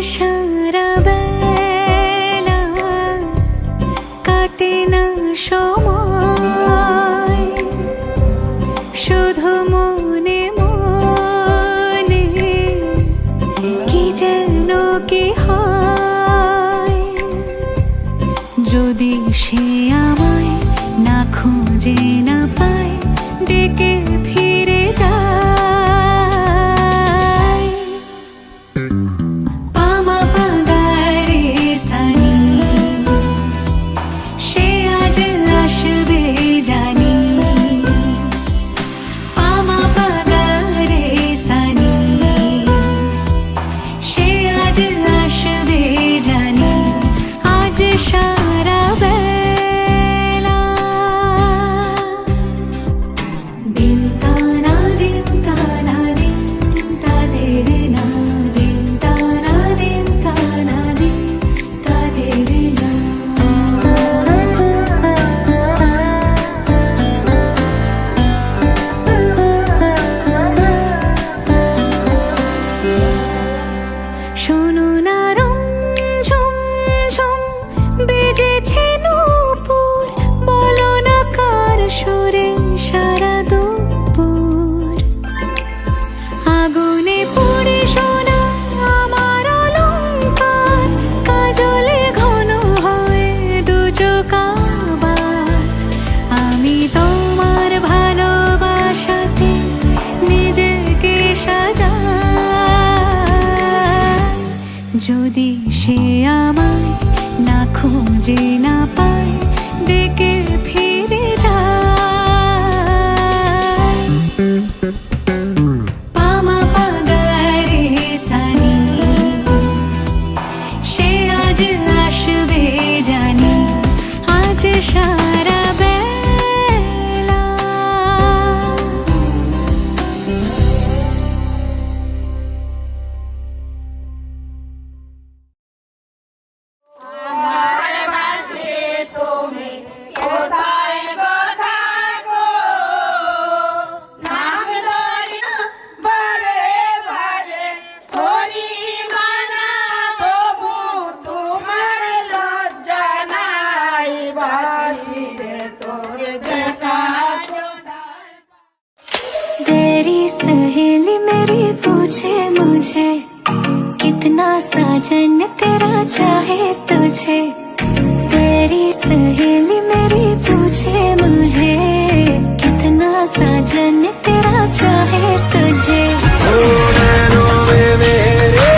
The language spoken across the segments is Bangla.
সারা বেলা কাটে না সময়, শুধু মনে মনে কি যেন কি হয়। যদি সে আমায় না খুঁজে না পায়, ডেকে ফিরে যায়। পামা পাগারে সানি, সে আজ আসবে জানি। পামা পাগারে সানি, সে আজ আসবে জানি। আজ সারা বেলা দিন তানা দিন তানা দিন তাদের না, দিন তানা দিন তানা দিন তাদের না। শোনো না রঞ্ঝম ঝম বেজেছে নূপুর, বলো না কার সুরে সারা দুপুর। আগুনে পুড়ে সোনা আমার অলংকার, কাজলে ঘন হয় দু চোখ আবার। আমি তোমার ভালোবাসাতে নিজেকে সাজাই। যদি সে আমায় না খুঁজে না পায়, ডেকে ফিরে যায়। পামা পাগারে সানি, সে আজ আসবে জানি। আজ সারা বেলা तेरी सहेली मेरी पूछे मुझे, कितना साजन तेरा चाहे तुझे। तेरी सहेली मेरी पूछे मुझे, कितना साजन तेरा चाहे तुझे। नैनों में मेरे,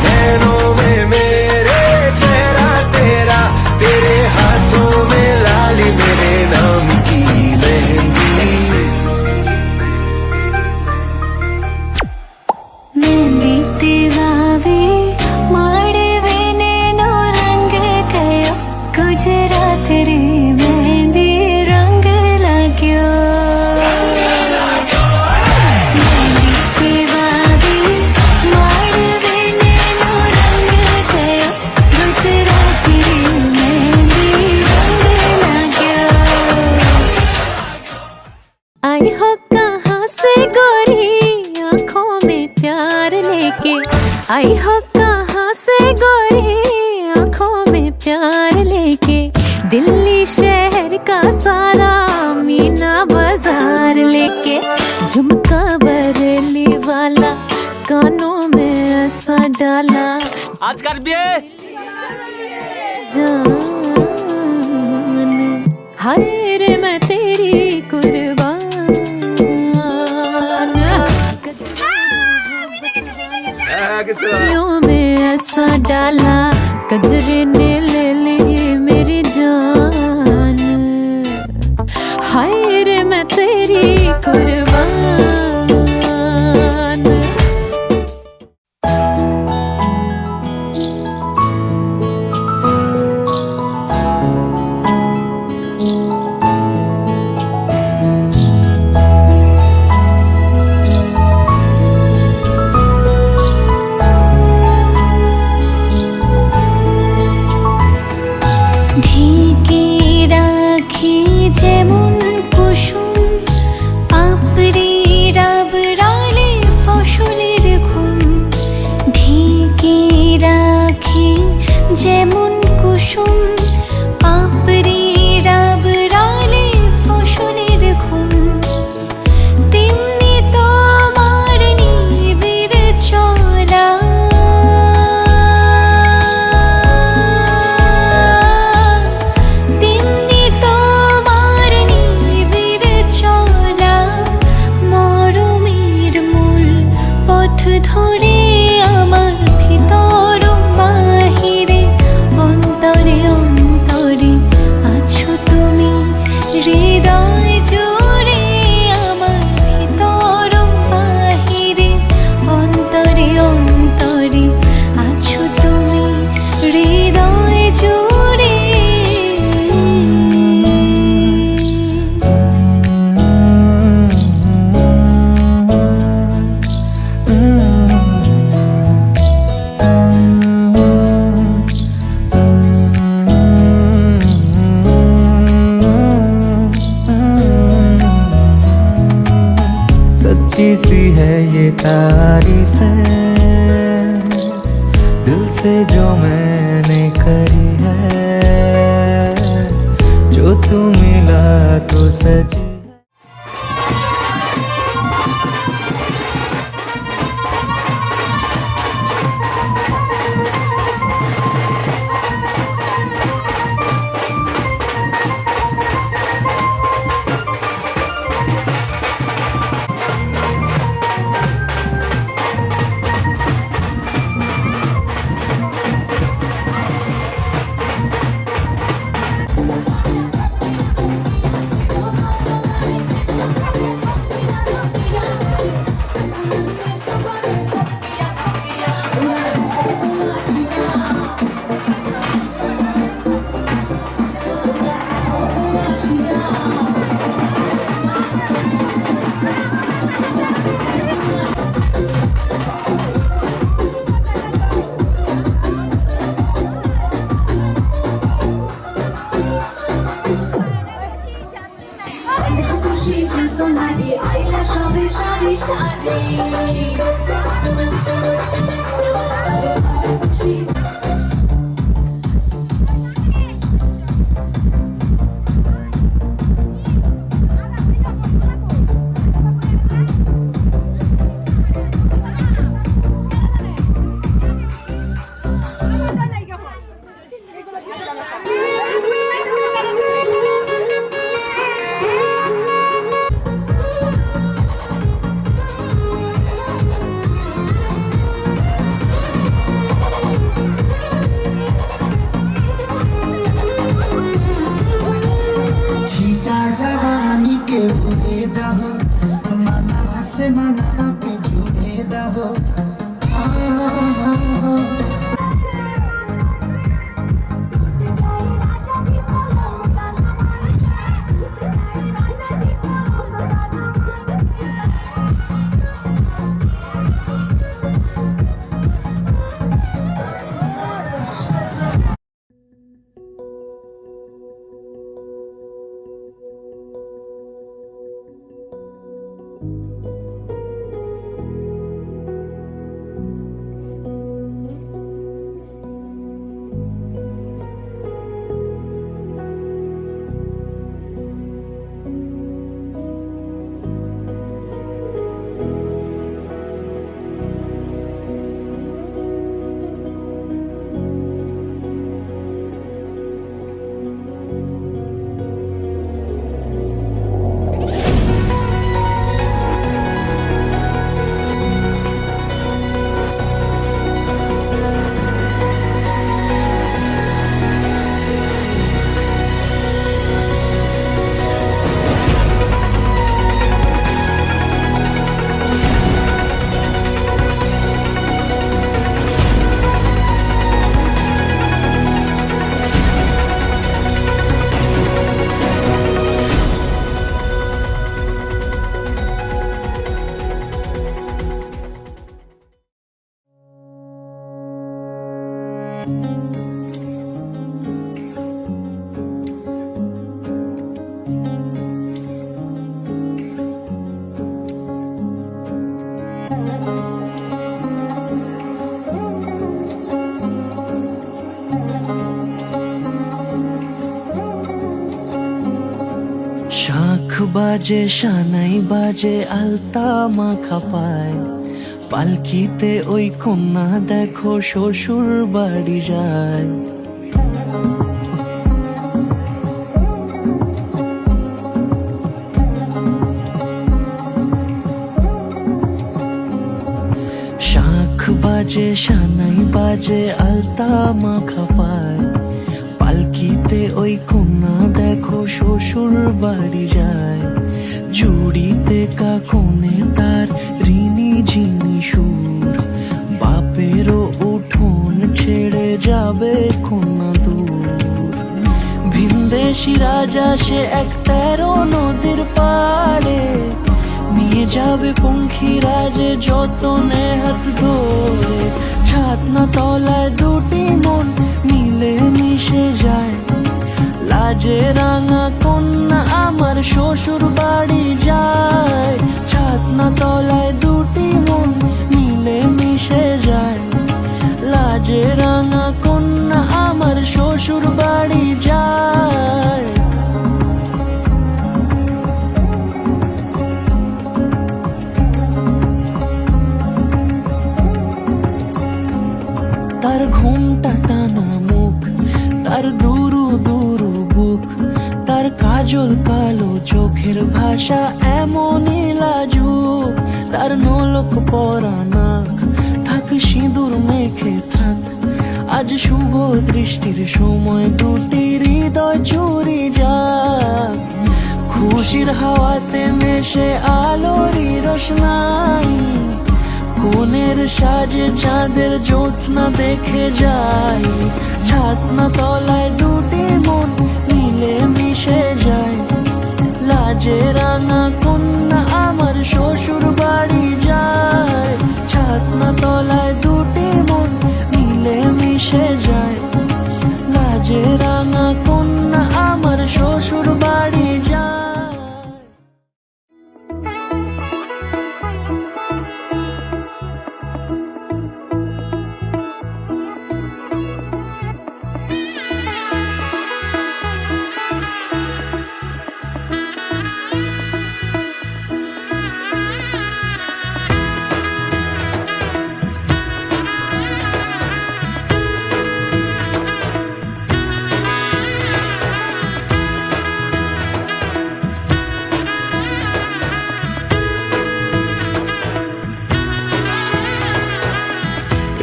नैनों में मेरे चेहरा तेरा, तेरे हाथों में लाली मेरे नाम की मेहंदी। मेहंदी तेवावी माड़वे नैनो रंग गयो, गुजरात रे मेहंदी रंग लाग्यो। मेहंदी तेवावी माड़वे नैनो रंग गयो, गुजरात रे मेहंदी रंग लाग्यो। आई हो कहाँ से गोरी आँखों में प्यार लेके, आई हो कहाँ से गोरी आँखों में प्यार लेके। दिल्ली शहर का सारा मीना बाजार लेके, झुमका बरेली वाला कानों में ऐसा डाला। आज कर बिये जान हाय रे मैं तेरी कुर्बान। गलियों में ऐसा डाला, कजरे ने ले ली मेरी जान। हाय रे मैं तेरी कुर्बान। ऊंची सी है ये तारीफें दिल से जो मैंने करी है, जो तू मिला तो सची। তোমারি আইলা সবে সারি সারি जवानी के बुरे दहो मना से मना के जुड़े दहो শাঁখ বাজে সানাই বাজে আলতা মাখা পায়, পালকিতে ওই কন্যা দেখো শ্বশুর বাড়ি যায়। শাঁখ বাজে সানাই বাজে আলতা মাখা পায়, পালকিতে ওই কন্যা দেখো শ্বশুর বাড়ি যায়। চুড়িতে কাকনে তার ঋণী ঝিনি সুর, বাপেরও উঠোন ছেড়ে যাবে কন্যা দূর। ভিনদেশি রাজা সে এক 13 নদীর পাড়ে, নিয়ে যাবে পঙ্খিরাজে যতনে হাত ধরে। ছাতনা তলায় দুটি মন মিলে মিশে যায়, লাজে রাঙা কন্যা আমার শ্বশুর বাড়ি যায়। ছাতনা তলায় তার ঘুমটা টানা মুখ, তার দুরু দুরু বুক, তার কাজল কালো চোখের ভাষা এমনই লাজুক, তার নলক পরা নাক থাক সিঁদুর মেখে থাক। আজ শুভ দৃষ্টির সময় দুটি হৃদয় চুরি যাক, খুশির হাওয়াতে মেশে আলোরই রোশনাই, কোণের সাজে চাঁদের জ্যোৎস্না দেখে যাই। ছাতনা তলায় দুটি মন মিলে মিশে যায়, লাজে রাঙা কন্যা আমার শ্বশুর বাড়ি যায়। ছাতনা তলায় দুটি মন মিলে মিশে যায়, লাজে রাঙা কন্যা আমার শ্বশুর বাড়ি যায়।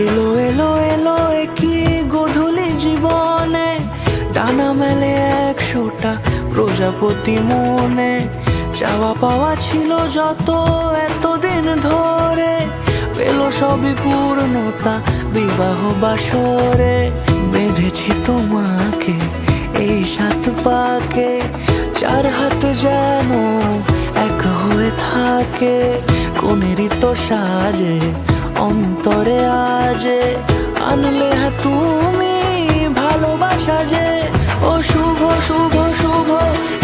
এলো এলো এলো কি গোধূলি জীবনে, ডানা মেলে 100টা প্রজাপতি মনে। চাওয়া পাওয়া ছিল যত এতদিন ধরে, পেল সবই পূর্ণতা বিবাহ বাসরে। বেঁধেছি তোমাকে এই 7 পাকে, 4 হাত যেন এক হয়ে থাকে। কোনেরই তো সাজে অন্তরে আজে, আনলে তুমি ভালোবাসা যে। ও শুভ শুভ শুভ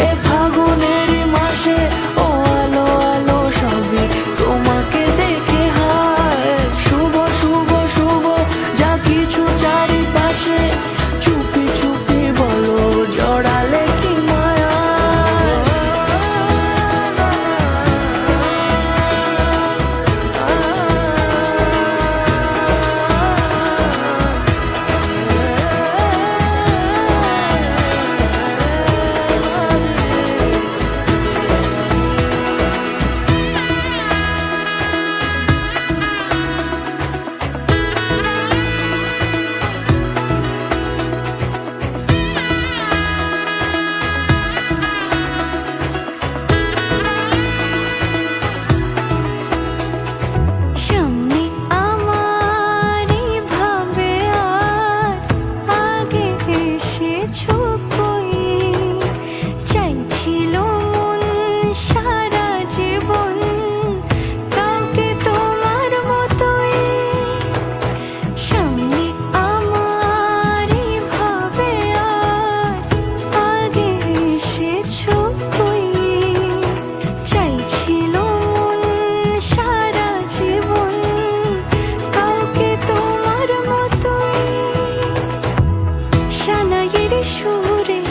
এ ফাগুনেরই মাসে, ও আলো আলো সবই তোমাকে দেখে হায়। শুভ শুভ শুভ যা কিছু চারিপাশে, চুপি চুপি বলো জড়ালে কি মায়া। সামনে আমারই ভাবে আর আগে এসেছো কই, চাইছিল মন সারা জীবন কাউকে তোমার মতোই। সামনে আমারই ভাবে আর আগে এসেছো কই, চাইছিল মন সারা জীবন কাউকে তোমার মতোই। সানাইয়ের সুরে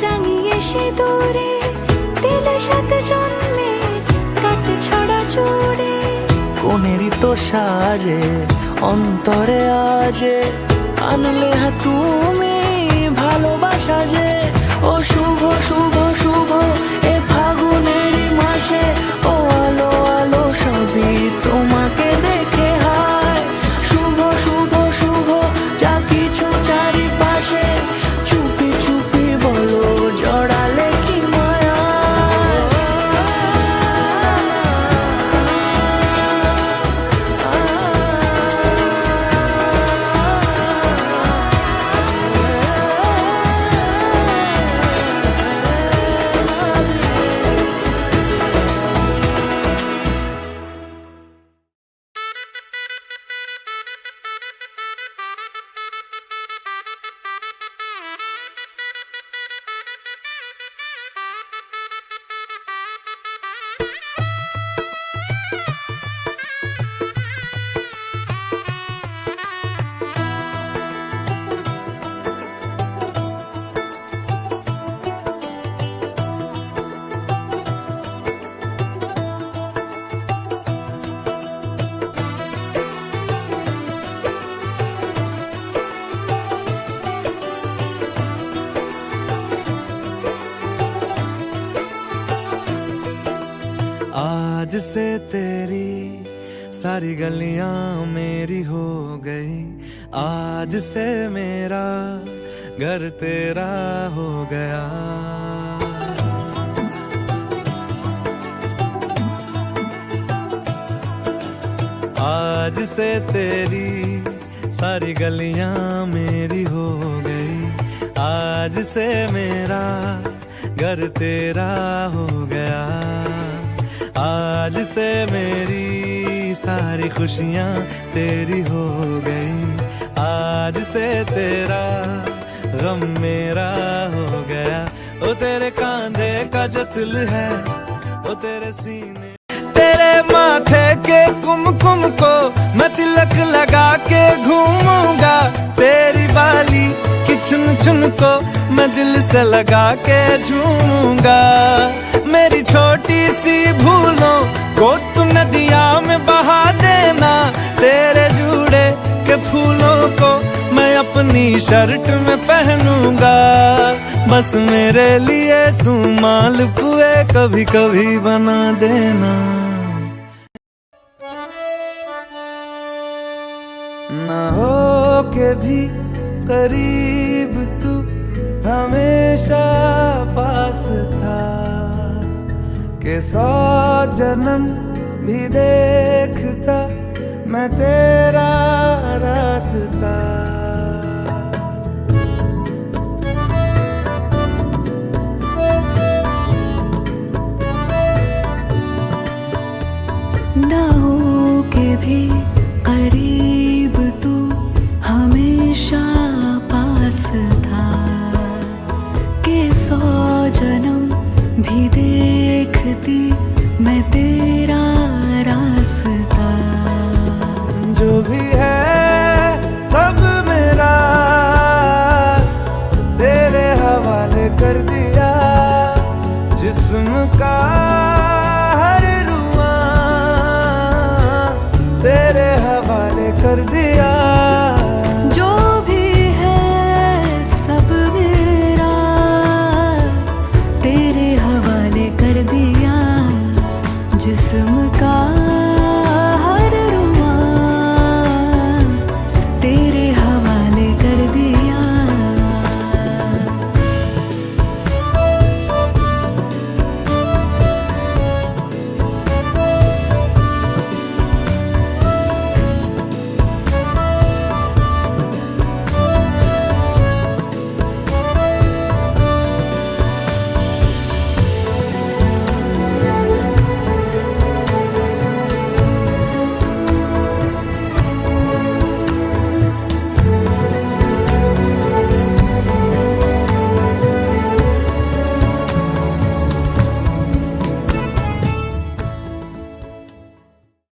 রাঙিয়ে সে দূরে, দিলে 7 জন্মের কাট ছড়া জোড়ে। কোনেরই তো সাজে অন্তরে আজে, আনলে তুমি ভালোবাসা যে। ও শুভ শুভ শুভ এ ফাগুনেরই মাসে, ও আলো আলো সবই তোমাকে দেখে হায়। শুভ শুভ শুভ যা কিছু চারিপাশে, চুপি চুপি বলো জড়ালে কি মায়া। आज से तेरी सारी गलियां मेरी हो गई, आज से मेरा घर तेरा हो गया। आज से तेरी सारी गलियां मेरी हो गई, आज से मेरा घर तेरा हो गया। आज से मेरी सारी खुशियां तेरी हो गई, आज से तेरा गम मेरा हो गया। ओ तेरे कांधे का जो तिल है, ओ तेरे सीने, तेरे माथे के कुमकुम को मैं तिलक लगा के घूमूंगा, तेरी बाली की चुन चुन को मैं दिल से लगा के झूमूंगा। मेरी छोटी सी भूलों को तू नदिया में बहा देना, तेरे जूड़े के फूलों को मैं अपनी शर्ट में पहनूंगा। बस मेरे लिए तू मालपुए कभी कभी बना देना। ना हो के भी करीब तू हमेशा पास था, के 100 जन्म भी देखता मैं तेरा रास्ता। ना हो के भी करीब तू हमेशा पास था, के 100 जन्म भी देखती मैं तेरा रास्ता। जो भी है सब मेरा तेरे हवाले कर दिया, जिस्म का हर रुआ तेरे हवाले कर दिया। जो भी है सब मेरा तेरे हवाले कर दिया, जिस्म का